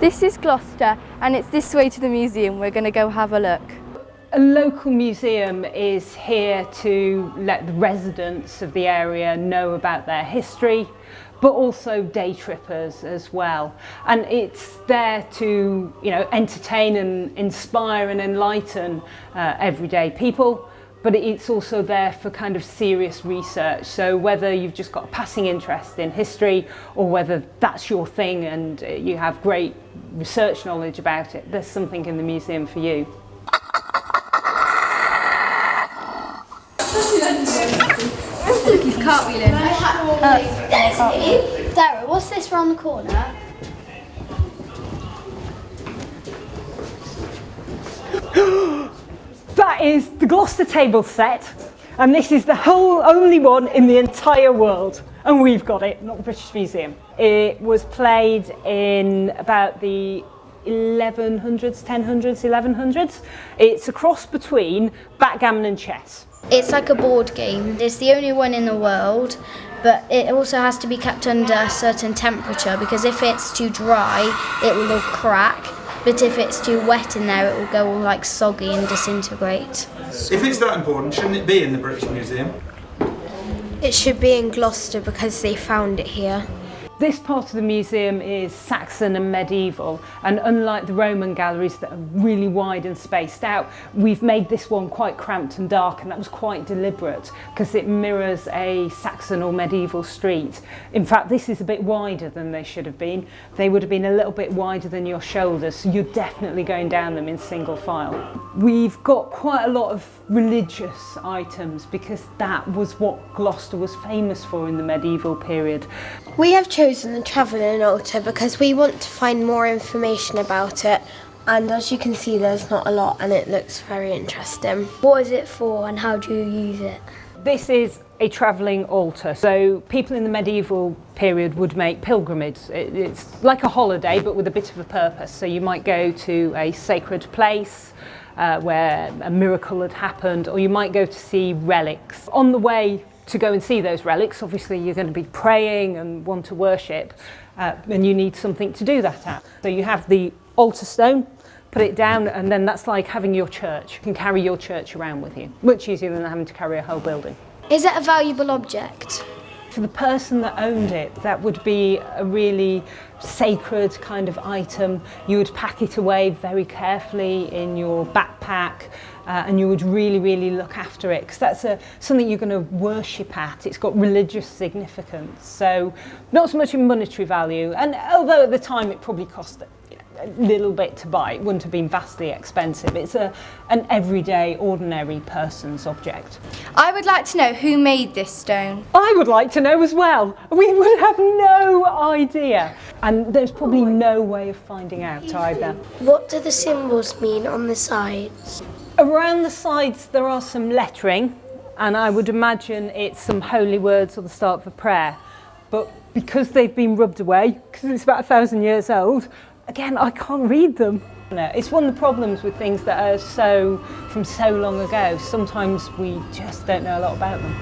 This is Gloucester and it's this way to the museum. We're going to go have a look. A local museum is here to let the residents of the area know about their history, but also day trippers as well. And it's there to, entertain and inspire and enlighten everyday people, but it's also there for kind of serious research. So whether you've just got a passing interest in history or whether that's your thing and you have great research knowledge about it, there's something in the museum for you. Look, he's cartwheeling. Dara, what's this round the corner? That is the Gloucester table set, and this is the only one in the entire world, and we've got it, not the British Museum. It was played in about the 1100s, 1000s, 1100s. It's a cross between backgammon and chess. It's like a board game. It's the only one in the world, but it also has to be kept under a certain temperature because if it's too dry, it will all crack. But if it's too wet in there, it will go all like soggy and disintegrate. If it's that important, shouldn't it be in the British Museum? It should be in Gloucester because they found it here. This part of the museum is Saxon and medieval, and unlike the Roman galleries that are really wide and spaced out, we've made this one quite cramped and dark, and that was quite deliberate because it mirrors a Saxon or medieval street. In fact, this is a bit wider than they should have been. They would have been a little bit wider than your shoulders, so you're definitely going down them in single file. We've got quite a lot of religious items because that was what Gloucester was famous for in the medieval period. We have chosen the travelling altar because we want to find more information about it, and as you can see there's not a lot and it looks very interesting. What is it for and how do you use it? This is a travelling altar. So people in the medieval period would make pilgrimages. It's like a holiday but with a bit of a purpose. So you might go to a sacred place where a miracle had happened, or you might go to see relics. On the way to go and see those relics, obviously you're going to be praying and want to worship, and you need something to do that at. So you have the altar stone, put it down, and then that's like having your church. You can carry your church around with you, much easier than having to carry a whole building. Is it a valuable object? For the person that owned it, that would be a really sacred kind of item. You would pack it away very carefully in your backpack, and you would really, really look after it because that's something you're going to worship at. It's got religious significance, so not so much in monetary value. And although at the time it probably cost a little bit to buy, it wouldn't have been vastly expensive. It's an everyday, ordinary person's object. I would like to know who made this stone. I would like to know as well. We would have no idea. And there's probably no way of finding out either. What do the symbols mean on the sides? Around the sides there are some lettering, and I would imagine it's some holy words or the start of a prayer. But because they've been rubbed away, because it's about 1,000 years old, again, I can't read them. It's one of the problems with things that are from so long ago. Sometimes we just don't know a lot about them.